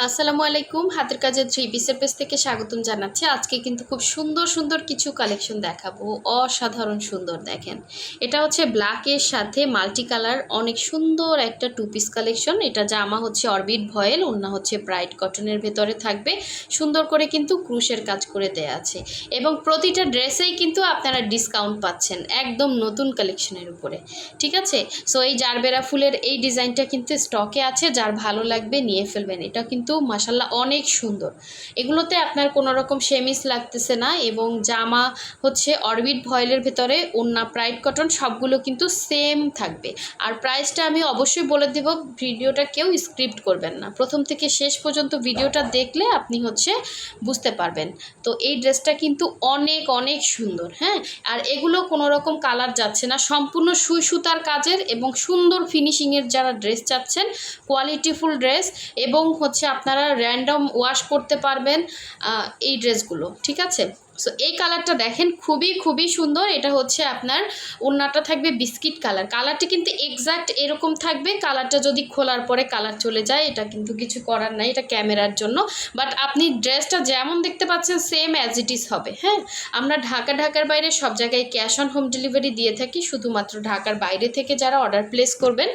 আসসালামু আলাইকুম। হাতের কাজের থ্রি পিসের পেজ থেকে স্বাগতম জানাচ্ছি। আজকে কিন্তু খুব সুন্দর সুন্দর কিছু কালেকশন দেখাবো, অসাধারণ সুন্দর। দেখেন, এটা হচ্ছে ব্ল্যাকের সাথে মাল্টি কালার, অনেক সুন্দর একটা টু পিস কালেকশন। এটা জামা হচ্ছে অরবিট ভয়েল, ওড়না হচ্ছে ব্রাইট কটনের ভেতরে থাকবে, সুন্দর করে কিন্তু ক্রুশের কাজ করে দেয়া আছে এবং প্রতিটা ড্রেসেই কিন্তু আপনারা ডিসকাউন্ট পাচ্ছেন একদম নতুন কালেকশনের উপরে। ঠিক আছে, সো এই জারবেরা ফুলের এই ডিজাইনটা কিন্তু স্টকে আছে, যার ভালো লাগবে নিয়ে ফেলবেন। এটা কিন্তু মাশাল্লাহ অনেক সুন্দর। এগুলোতে আপনার কোনো রকম সেমিস লাগতেছে না এবং জামা হচ্ছে অরবিট ভয়েলের ভেতরে, ওড়না ব্রাইট কটন, সবগুলো কিন্তু সেম থাকবে। আর প্রাইসটা আমি অবশ্যই বলে দেব, ভিডিওটা কেউ স্ক্রিপ্ট করবেন না, প্রথম থেকে শেষ পর্যন্ত ভিডিওটা দেখলে আপনি হচ্ছে বুঝতে পারবেন। তো এই ড্রেসটা কিন্তু অনেক অনেক সুন্দর। হ্যাঁ, আর এগুলো কোনো রকম কালার যাচ্ছে না, সম্পূর্ণ সুই সুতার কাজের এবং সুন্দর ফিনিশিংয়ের যারা ড্রেস চাচ্ছেন, কোয়ালিটিফুল ড্রেস, এবং হচ্ছে আপনারা র্যান্ডম ওয়াশ করতে পারবেন এই ড্রেসগুলো। ঠিক আছে, সো এই কালারটা দেখেন, খুবই খুবই সুন্দর। এটা হচ্ছে আপনার ওড়নাটা থাকবে বিস্কিট কালার, কালারটি কিন্তু এক্স্যাক্ট এরকম থাকবে। কালারটা যদি খোলার পরে কালার চলে যায়, এটা কিন্তু কিছু করার নাই, এটা ক্যামেরার জন্য। বাট আপনি ড্রেসটা যেমন দেখতে পাচ্ছেন সেম অ্যাজ ইট ইজ হবে। হ্যাঁ, আমরা ঢাকার বাইরে সব জায়গায় ক্যাশ অন হোম ডেলিভারি দিয়ে থাকি। শুধুমাত্র ঢাকার বাইরে থেকে যারা অর্ডার প্লেস করবেন,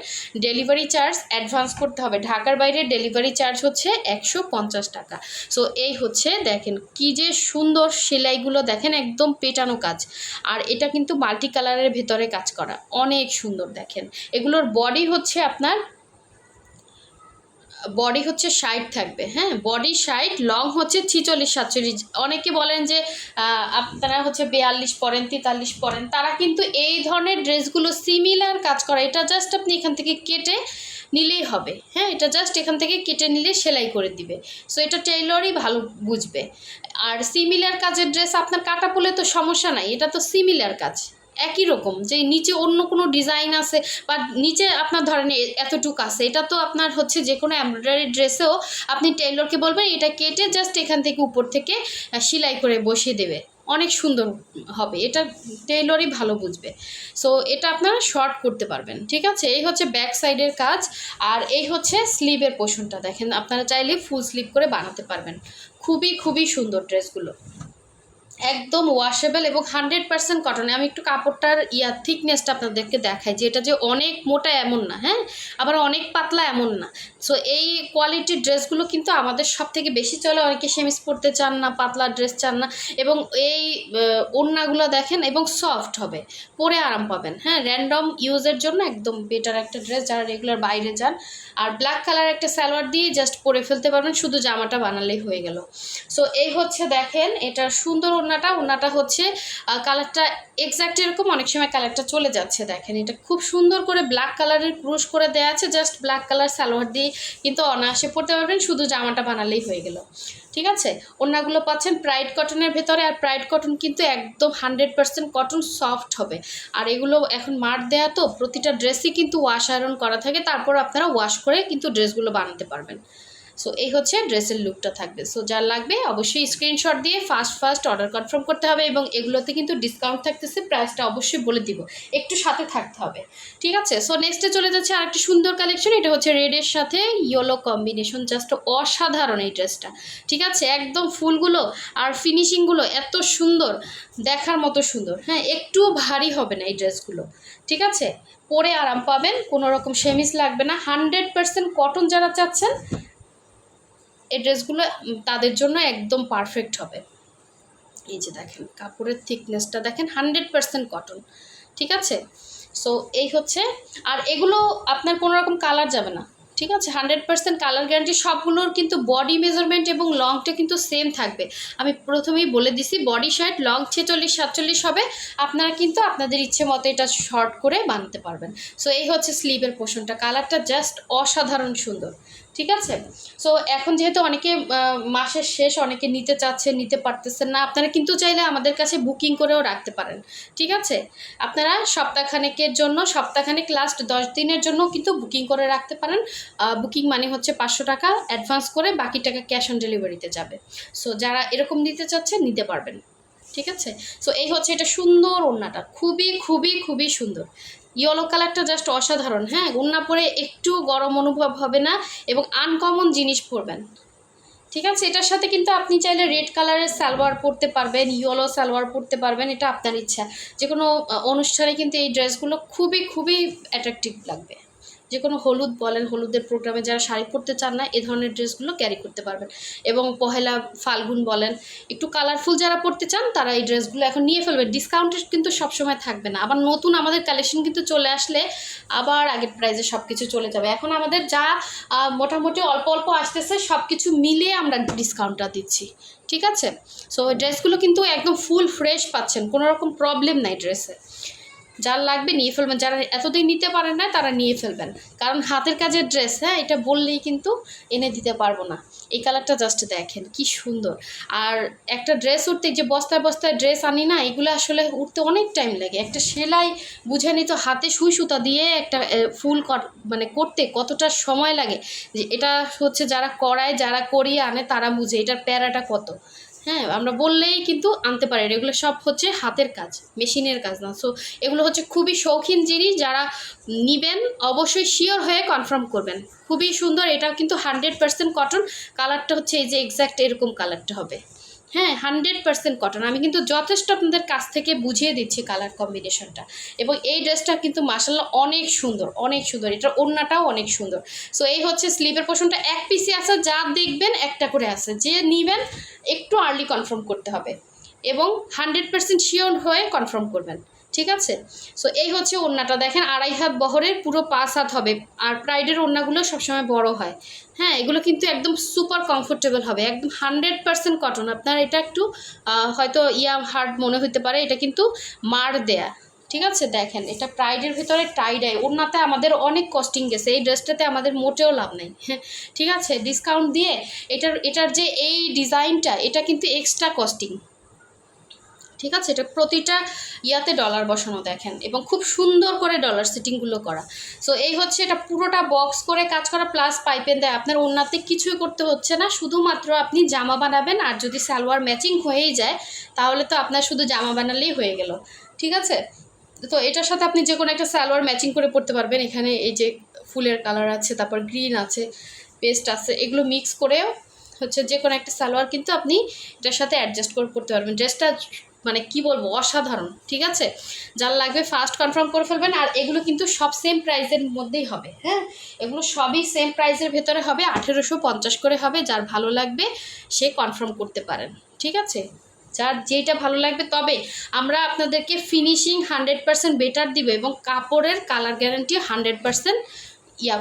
ডেলিভারি চার্জ অ্যাডভান্স করতে হবে। ঢাকার বাইরে ডেলিভারি চার্জ হচ্ছে 150 টাকা। সো এই হচ্ছে, দেখেন কি যে সুন্দর সেলাইগুলো, দেখেন একদম পেটানো কাজ। আর এটা কিন্তু মাল্টি কালারের ভেতরে কাজ করা, অনেক সুন্দর। দেখেন, এগুলোর বডি হচ্ছে আপনার 60 থাকবে। হ্যাঁ, বডি 60, লং হচ্ছে 46-47। অনেকে বলেন যে আপনারা হচ্ছে 42 পরেন, 43 পরেন, তারা কিন্তু এই ধরনের ড্রেসগুলো সিমিলার কাজ করা, এটা জাস্ট আপনি এখান থেকে কেটে নিলেই হবে। হ্যাঁ, এটা জাস্ট এখান থেকে কেটে নিলে সেলাই করে দিবে। সো এটা টেইলরই ভালো বুঝবে। আর সিমিলার কাজের ড্রেস আপনার কাটা পড়লে তো সমস্যা নাই, এটা তো সিমিলার কাজ একই রকম। যে নিচে অন্য কোনো ডিজাইন আছে বা নিচে আপনার ধরেন এতটুকু আছে, এটা তো আপনার হচ্ছে যে কোনো এমব্রয়ডারি ড্রেসেও আপনি টেইলরকে বলবেন এটা কেটে জাস্ট এখান থেকে উপর থেকে সেলাই করে বসিয়ে দেবে, অনেক সুন্দর হবে। এটা টেইলরই ভালো বুঝবে। সো এটা আপনারা শর্ট করতে পারবেন। ঠিক আছে, এই হচ্ছে ব্যাক সাইডের কাজ। আর এই হচ্ছে স্লিভের পোর্শনটা, দেখেন আপনারা চাইলে ফুল স্লিভ করে বানাতে পারবেন। খুবই খুবই সুন্দর ড্রেসগুলো, একদম ওয়াশেবল এবং 100% কটনে। আমি একটু কাপড়টার থিকনেসটা আপনাদেরকে দেখাই, যে এটা যে অনেক মোটা এমন না, হ্যাঁ, আবার অনেক পাতলা এমন না। সো এই কোয়ালিটির ড্রেসগুলো কিন্তু আমাদের সব থেকে বেশি চলে। অনেকে সেমিস পরতে চান না, পাতলা ড্রেস চান না, এবং এই ওড়নাগুলো দেখেন এবং সফট হবে, পরে আরাম পাবেন। হ্যাঁ, র্যান্ডম ইউজের জন্য একদম বেটার একটা ড্রেস, যারা রেগুলার বাইরে যান। আর ব্ল্যাক কালার একটা সালোয়ার দিয়ে জাস্ট পরে ফেলতে পারবেন, শুধু জামাটা বানালেই হয়ে গেল। সো এই হচ্ছে, দেখেন এটা সুন্দর ওড়নাটা হচ্ছে কালারটা এক্স্যাক্ট এরকম, অনেক সময় কালারটা চলে যাচ্ছে। দেখেন, এটা খুব সুন্দর করে ব্ল্যাক কালারের ক্রুশ করে দেওয়া আছে, জাস্ট ব্ল্যাক কালার সালোয়ার দিয়ে কিন্তু অনায়াসে পরতে পারবেন, শুধু জামাটা বানালেই হয়ে গেল। ঠিক আছে, ওড়নাগুলো পাচ্ছেন প্রাইড কটনের ভেতরে। আর প্রাইড কটন কিন্তু একদম 100% কটন, সফট হবে। আর এগুলো এখন মার দেয়া, তো প্রতিটা ড্রেসই কিন্তু ওয়াশ আয়রন করা থাকে, তারপর আপনারা ওয়াশ করে কিন্তু ড্রেসগুলো বানাতে পারবেন। সো এই হচ্ছে ড্রেসের লুকটা থাকবে। সো যার লাগবে অবশ্যই স্ক্রিনশট দিয়ে ফার্স্ট অর্ডার কনফার্ম করতে হবে। এবং এগুলোতে কিন্তু ডিসকাউন্ট থাকতেছে, প্রাইসটা অবশ্যই বলে দিব, একটু সাথে থাকতে হবে। ঠিক আছে, সো নেক্সটে চলে যাচ্ছে আরেকটি সুন্দর কালেকশন। এটা হচ্ছে রেডের সাথে ইয়েলো কম্বিনেশন, জাস্ট অসাধারণ এই ড্রেসটা। ঠিক আছে, একদম ফুলগুলো আর ফিনিশিংগুলো এত সুন্দর, দেখার মতো সুন্দর। হ্যাঁ, একটু ভারী হবে না এই ড্রেসগুলো। ঠিক আছে, পরে আরাম পাবেন, কোনো রকম সেমিস লাগবে না। 100% কটন যারা চাচ্ছেন এই ড্রেসগুলো, তাদের জন্য একদম পারফেক্ট হবে। এই যে দেখেন কাপড়ের থিকনেসটা দেখেন, 100% কটন। ঠিক আছে, সো এই হচ্ছে। আর এগুলো আপনার কোনো রকম কালার যাবে না। ঠিক আছে, 100% কালার গ্যারান্টি। সবগুলোর কিন্তু বডি মেজারমেন্ট এবং লংটা কিন্তু সেম থাকবে। আমি প্রথমেই বলে দিছি, বডি শার্ট লং 46-47 হবে। আপনারা কিন্তু আপনাদের ইচ্ছে মতো এটা শর্ট করে বানাতে পারবেন। সো এই হচ্ছে স্লিভের পোর্শনটা, কালারটা জাস্ট অসাধারণ সুন্দর। ঠিক আছে, সো এখন যেহেতু অনেকে মাসের শেষ, অনেকে নিতে চাচ্ছেন, নিতে পারতেছেন না, আপনারা কিন্তু চাইলে আমাদের কাছে বুকিং করেও রাখতে পারেন। ঠিক আছে, আপনারা সপ্তাহখানেকের জন্য, সপ্তাহখানেক লাস্ট 10 দিনের জন্য কিন্তু বুকিং করে রাখতে পারেন। বুকিং মানে হচ্ছে 500 টাকা অ্যাডভান্স করে, বাকি টাকা ক্যাশ অন ডেলিভারিতে যাবে। সো যারা এরকম নিতে চাচ্ছেন নিতে পারবেন। ঠিক আছে, সো এই হচ্ছে, এটা সুন্দর ওড়নাটা, খুবই খুবই খুবই সুন্দর। ইয়েলো কালারটা জাস্ট অসাধারণ। হ্যাঁ, ওড়না পরে একটু গরম অনুভব হবে না এবং আনকমন জিনিস পরবেন। ঠিক আছে, এটার সাথে কিন্তু আপনি চাইলে রেড কালারের সালোয়ার পরতে পারবেন, ইয়েলো সালোয়ার পরতে পারবেন, এটা আপনার ইচ্ছা। যে কোনো অনুষ্ঠানে কিন্তু এই ড্রেসগুলো খুবই খুবই অ্যাট্রাকটিভ লাগবে। যে কোনো হলুদ বলেন, হলুদের প্রোগ্রামে যারা শাড়ি পরতে চান না, এ ধরনের ড্রেসগুলো ক্যারি করতে পারবেন। এবং পহেলা ফাল্গুন বলেন, একটু কালারফুল যারা পরতে চান তারা এই ড্রেসগুলো এখন নিয়ে ফেলবেন। ডিসকাউন্টেড কিন্তু সবসময় থাকবে না, আবার নতুন আমাদের কালেকশন কিন্তু চলে আসলে আবার আগের প্রাইসে সব কিছু চলে যাবে। এখন আমাদের যা মোটামুটি অল্প অল্প আসতেছে সব কিছু মিলিয়ে আমরা ডিসকাউন্টটা দিচ্ছি, ঠিক আছে। সো ড্রেসগুলো কিন্তু একদম ফুল ফ্রেশ পাচ্ছেন, কোনো রকম প্রবলেম নাই ড্রেসে। যার লাগবে নিয়ে ফেলবেন, যারা এতদিন নিতে পারেন না তারা নিয়ে ফেলবেন, কারণ হাতের কাজের ড্রেস, হ্যাঁ, এটা বললেই কিন্তু এনে দিতে পারবো না। এই কালারটা জাস্ট দেখেন কি সুন্দর। আর একটা ড্রেস উঠতে যে বস্তায় বস্তায় ড্রেস আনি না, এগুলো আসলে উঠতে অনেক টাইম লাগে। একটা সেলাই বুঝে নিত হাতে সুই সুতা দিয়ে একটা ফুল মানে করতে কতটা সময় লাগে, যে এটা হচ্ছে যারা করায়, যারা করিয়ে আনে তারা বুঝে এটার প্যারাটা কত। হ্যাঁ, আমরা বললেই কিন্তু আনতে পারি, এগুলো সব হচ্ছে হাতের কাজ, মেশিনের কাজ না। সো এগুলো হচ্ছে খুবই শৌখিন জিনিস, যারা নিবেন অবশ্যই শিওর হয়ে কনফার্ম করবেন। খুবই সুন্দর, এটা কিন্তু 100% কটন। কালারটা হচ্ছে এই যে এক্স্যাক্ট এরকম কালারটা হবে, হ্যাঁ 100% কটন। আমি কিন্তু যথেষ্ট আপনাদের কাছ থেকে বুঝিয়ে দিচ্ছি কালার কম্বিনেশনটা। এবং এই ড্রেসটা কিন্তু মাশাআল্লাহ অনেক সুন্দর, অনেক সুন্দর, এটার ওড়নাটাও অনেক সুন্দর। সো এই হচ্ছে স্লিভের পোর্শনটা, এক পিসি আছে, যা দেখবেন একটা করে আছে, যে নিবেন একটু আর্লি কনফার্ম করতে হবে এবং 100% শিওর হয়ে কনফার্ম করবেন, ঠিক আছে। সো এই হচ্ছে ওড়নাটা, দেখেন 2.5 হাত বহরের, পুরো 5 হাত হবে। আর প্রাইডের ওড়নাগুলো সবসময় বড় হয়, হ্যাঁ, এগুলো কিন্তু একদম সুপার কমফোর্টেবল হবে, একদম 100% কটন। আপনার এটা একটু হয়তো হার্ড মনে হতে পারে, এটা কিন্তু মার দেয়া, ঠিক আছে। দেখেন এটা প্রাইডের ভিতরে টাই-ডাই, ওড়নাতে আমাদের অনেক কস্টিং গেছে, এই ড্রেসটাতে আমাদের মোটেও লাভ নেই, হ্যাঁ, ঠিক আছে। ডিসকাউন্ট দিয়ে এটার যে এই ডিজাইনটা, এটা কিন্তু এক্সট্রা কস্টিং, ঠিক আছে। এটা প্রতিটা ইয়াতে ডলার বসানো দেখেন, এবং খুব সুন্দর করে ডলার সেটিংগুলো করা। সো এই হচ্ছে এটা পুরোটা বক্স করে কাজ করা, প্লাস পাইপেন দেয়। আপনার ওড়নাতে কিছুই করতে হচ্ছে না, শুধুমাত্র আপনি জামা বানাবেন। আর যদি সালোয়ার ম্যাচিং হয়েই যায় তাহলে তো আপনার শুধু জামা বানালেই হয়ে গেল, ঠিক আছে। তো এটার সাথে আপনি যে কোনো একটা সালোয়ার ম্যাচিং করে পরতে পারবেন। এখানে এই যে ফুলের কালার আছে, তারপর গ্রিন আছে, পেস্ট আছে, এগুলো মিক্স করেও হচ্ছে যে কোনো একটা সালোয়ার কিন্তু আপনি এটার সাথে অ্যাডজাস্ট করে পরতে পারবেন। ড্রেসটা মানে কি বলবো, অসাধারণ, ঠিক আছে। যার লাগবে ফার্স্ট কনফার্ম করে ফেলবেন। আর এগুলো কিন্তু সব সেম প্রাইসের মধ্যেই হবে, হ্যাঁ, এগুলো সবই সেম প্রাইসের ভেতরে হবে, 1850 করে হবে। যার ভালো লাগবে সে কনফার্ম করতে পারেন, ঠিক আছে, যার যেটা ভালো লাগবে। তবে আমরা আপনাদেরকে ফিনিশিং 100% বেটার দিব এবং কাপড়ের কালার গ্যারান্টি 100%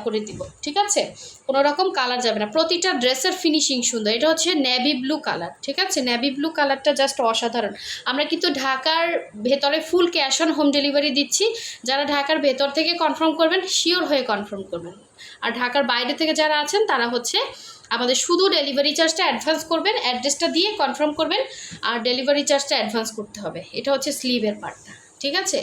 করে দিব, ঠিক আছে। কোনো রকম কালার যাবে না, প্রতিটা ড্রেসের ফিনিশিং সুন্দর। এটা হচ্ছে নেভি ব্লু কালার, ঠিক আছে, নেভি ব্লু কালারটা জাস্ট অসাধারণ। আমরা কিন্তু ঢাকার ভেতরে full cash on home delivery দিচ্ছি। যারা ঢাকার ভেতর থেকে কনফার্ম করবেন, শিওর হয়ে কনফার্ম করবেন। আর ঢাকার বাইরে থেকে যারা আছেন তারা হচ্ছে আমাদের শুধু ডেলিভারি চার্জটা অ্যাডভান্স করবেন, অ্যাড্রেসটা দিয়ে কনফার্ম করবেন, আর ডেলিভারি চার্জটা অ্যাডভান্স করতে হবে। এটা হচ্ছে স্লিভের পার্টটা, ঠিক আছে।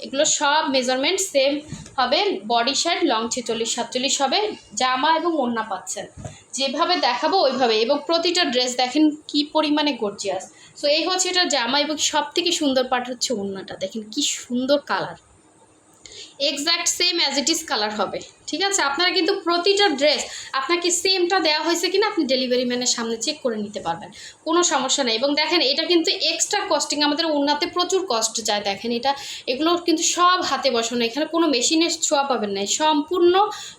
এগুলো সব মেজারমেন্ট সেম হবে, বডি সাইড লং 46-47 হবে, জামা এবং ওড়না পাচ্ছেন যেভাবে দেখাবো ওইভাবে। এবং প্রতিটা ড্রেস দেখেন কি পরিমাণে গর্জিয়াস। সো এই হচ্ছে এটা জামা, এবং সব থেকে সুন্দর পার্ট হচ্ছে ওড়নাটা, দেখেন কি সুন্দর colour, exact same as it is colour হবে, ঠিক আছে। আপনারা কিন্তু প্রতিটা ড্রেস আপনাকে সেমটা দেওয়া হয়েছে কিনা আপনি ডেলিভারি ম্যানের সামনে চেক করে নিতে পারবেন, কোনো সমস্যা নেই। এবং দেখেন এটা কিন্তু এক্সট্রা কস্টিং, আমাদের ওড়নাতে প্রচুর কস্ট যায়। দেখেন এগুলো কিন্তু সব হাতে বসানো, এখানে কোনো মেশিনের ছোঁয়া পাবেন না, সম্পূর্ণ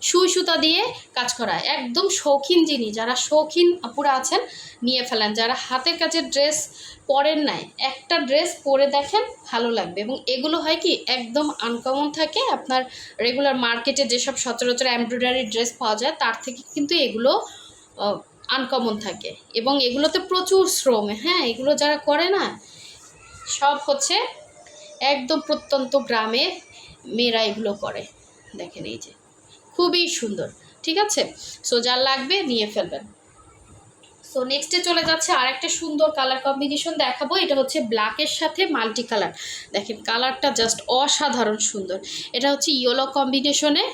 সুই সুতা দিয়ে কাজ করা, একদম শৌখিন জিনিস। যারা শৌখিন আপুরা আছেন নিয়ে ফেলেন, যারা হাতের কাজের ড্রেস পরেন নাই, একটা ড্রেস পরে দেখেন ভালো লাগবে। এবং এগুলো হয় কি একদম আনকমন থাকে, আপনার রেগুলার মার্কেটে যেসব সচরাচর এমব্রয়ডারি ড্রেস পাওয়া যায় তার থেকে কিন্তু এগুলো আনকমন থাকে, এবং এগুলোতে প্রচুর শ্রম, হ্যাঁ, এগুলো যারা করে না সব হচ্ছে একদম প্রত্যন্ত গ্রামের মেয়েরা এগুলো করে। দেখেন এই যে খুবই সুন্দর, ঠিক আছে। সো যার লাগবে নিয়ে ফেলবেন। সো নেক্সটে চলে যাচ্ছে আর একটা সুন্দর কালার কম্বিনেশন দেখাবো। এটা হচ্ছে ব্ল্যাকের সাথে মাল্টি কালার, দেখেন কালারটা জাস্ট অসাধারণ সুন্দর। এটা হচ্ছে ইয়েলো কম্বিনেশনে,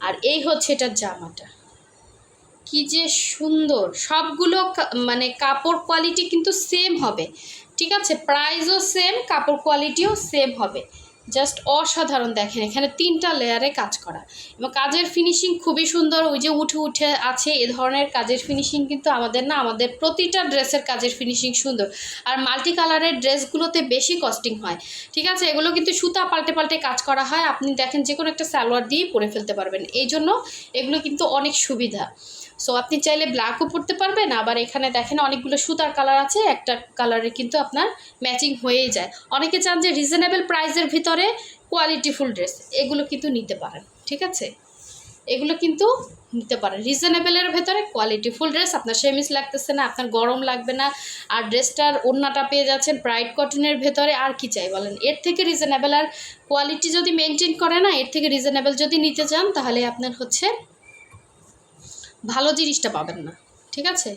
আর এই হচ্ছে এটার জামাটা, কি যে সুন্দর। সবগুলো মানে কাপড় কোয়ালিটি কিন্তু সেম হবে, ঠিক আছে, প্রাইসও সেম, কাপড় কোয়ালিটিও সেম হবে, জাস্ট অসাধারণ। দেখেন এখানে 3টা লেয়ারে কাজ করা এবং কাজের ফিনিশিং খুবই সুন্দর। ওই যে উঠে উঠে আছে এ ধরনের কাজের ফিনিশিং কিন্তু আমাদের না, আমাদের প্রতিটা ড্রেসের কাজের ফিনিশিং সুন্দর। আর মাল্টি কালারের ড্রেসগুলোতে বেশি কস্টিং হয়, ঠিক আছে। এগুলো কিন্তু সুতা পাল্টে পাল্টে কাজ করা হয়, আপনি দেখেন যে কোনো একটা সালোয়ার দিয়েই পরে ফেলতে পারবেন, এই জন্য এগুলো কিন্তু অনেক সুবিধা। সো আপনি চাইলে ব্ল্যাকও পরতে পারবেন, আবার এখানে দেখেন অনেকগুলো সুতার কালার আছে, একটা কালারে কিন্তু আপনার ম্যাচিং হয়েই যায়। অনেকে চান যে রিজনেবল প্রাইসের ভিতরে কোয়ালিটিফুল ড্রেস, এগুলো কিন্তু নিতে পারেন, ঠিক আছে। এগুলো কিন্তু নিতে পারেন রিজনেবলের ভেতরে কোয়ালিটিফুল ড্রেস, আপনার সেমিস লাগতেছে না, আপনার গরম লাগবে না, আর ড্রেসটার ওড়নাটা পেয়ে যাচ্ছেন ব্রাইট কটনের ভেতরে। আর কি চাই বলেন, এর থেকে রিজনেবল আর কোয়ালিটি যদি মেনটেন করে না, এর থেকে রিজনেবল যদি নিতে চান তাহলে আপনার হচ্ছে ভালো জিনিসটা পাবেন না, ঠিক আছে।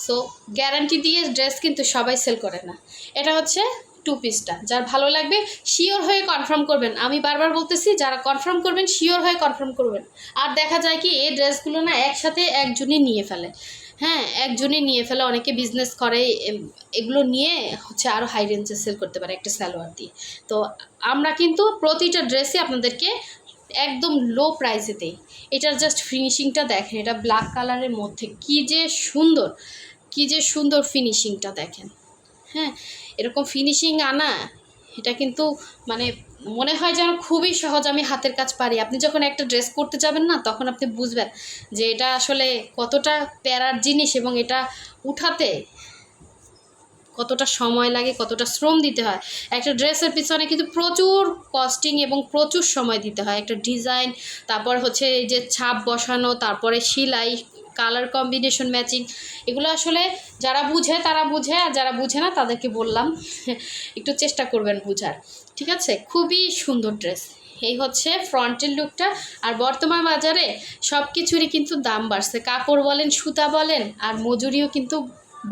সো গ্যারান্টি দিয়ে ড্রেস কিন্তু সবাই সেল করে না। এটা হচ্ছে 2 পিসটা, যার ভালো লাগবে শিওর হয়ে কনফার্ম করবেন। আমি বারবার বলতেছি, যারা কনফার্ম করবেন শিওর হয়ে কনফার্ম করবেন। আর দেখা যায় কি এই ড্রেসগুলো না একসাথে একজনই নিয়ে ফেলে, হ্যাঁ একজনই নিয়ে ফেলে, অনেকে বিজনেস করে, এগুলো নিয়ে হচ্ছে আরও হাই রেঞ্জে সেল করতে পারে একটা সালোয়ার দিয়ে। তো আমরা কিন্তু প্রতিটা ড্রেসই আপনাদেরকে একদম লো প্রাইসে দেই। এটার জাস্ট ফিনিশিংটা দেখেন, এটা ব্ল্যাক কালারের মধ্যে কি যে সুন্দর, কি যে সুন্দর ফিনিশিংটা দেখেন। হ্যাঁ, এরকম ফিনিশিং আনা, এটা কিন্তু মানে মনে হয় যেন খুবই সহজ, আমি হাতের কাজ পারি। আপনি যখন একটা ড্রেস করতে যাবেন না, তখন আপনি বুঝবেন যে এটা আসলে কতটা প্যারার জিনিস এবং এটা উঠাতে কতটা সময় লাগে, কতটা শ্রম দিতে হয়। একটা ড্রেসের পিছনে কিন্তু প্রচুর কস্টিং এবং প্রচুর সময় দিতে হয়। একটা ডিজাইন, তারপর হচ্ছে এই যে ছাপ বসানো, তারপরে সেলাই, কালার কম্বিনেশন, ম্যাচিং, এগুলো আসলে যারা বুঝে তারা বুঝে, আর যারা বুঝে না তাদেরকে বললাম একটু চেষ্টা করবেন বুঝার, ঠিক আছে। খুবই সুন্দর ড্রেস। এই হচ্ছে ফ্রন্টের লুকটা। আর বর্তমান বাজারে সব কিছুরই কিন্তু দাম বাড়ছে, কাপড় বলেন, সুতা বলেন, আর মজুরিও কিন্তু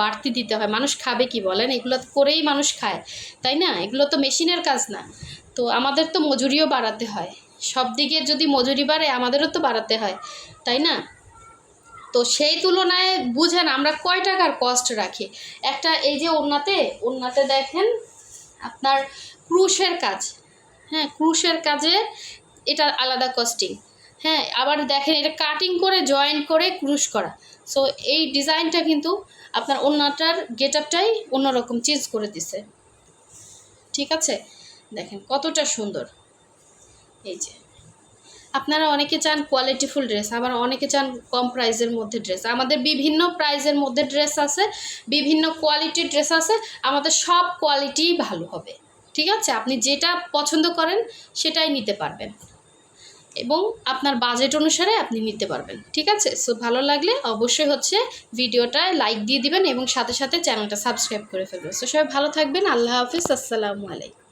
বাড়তি দিতে হয়। মানুষ খাবে কি বলেন, এগুলো করেই মানুষ খায়, তাই না। এগুলো তো মেশিনের কাজ না, তো আমাদের তো মজুরিও বাড়াতে হয়। সব দিকে যদি মজুরি বাড়ে, আমাদেরও তো বাড়াতে হয়, তাই না। তো সেই তুলনায় বুঝেন আমরা কয় টাকার কস্ট রাখি। একটা এই যে ওড়নাতে দেখেন আপনার ক্রুশের কাজ, হ্যাঁ ক্রুশের কাজে এটা আলাদা কস্টিং। হ্যাঁ, আবার দেখেন এটা কাটিং করে জয়েন্ট করে ক্রুশ করা। সো এই ডিজাইনটা কিন্তু আপনার ওড়নাটার গেট আপটাই অন্যরকম চেঞ্জ করে দিছে, ঠিক আছে। দেখেন কতটা সুন্দর। এই যে আপনারা অনেকে চান কোয়ালিটিফুল ড্রেস, আবার অনেকে চান কম প্রাইসের মধ্যে ড্রেস। আমাদের বিভিন্ন প্রাইসের মধ্যে ড্রেস আছে, বিভিন্ন কোয়ালিটির ড্রেস আছে, আমাদের সব কোয়ালিটিই ভালো হবে, ঠিক আছে। আপনি যেটা পছন্দ করেন সেটাই নিতে পারবেন এবং আপনার বাজেট অনুসারে আপনি নিতে পারবেন, ঠিক আছে। সো ভালো লাগলে অবশ্যই হচ্ছে ভিডিওটায় লাইক দিয়ে দিবেন এবং সাথে সাথে চ্যানেলটা সাবস্ক্রাইব করে ফেলবেন। সো সবাই ভালো থাকবেন, আল্লাহ হাফিজ, আসসালামু আলাইকুম।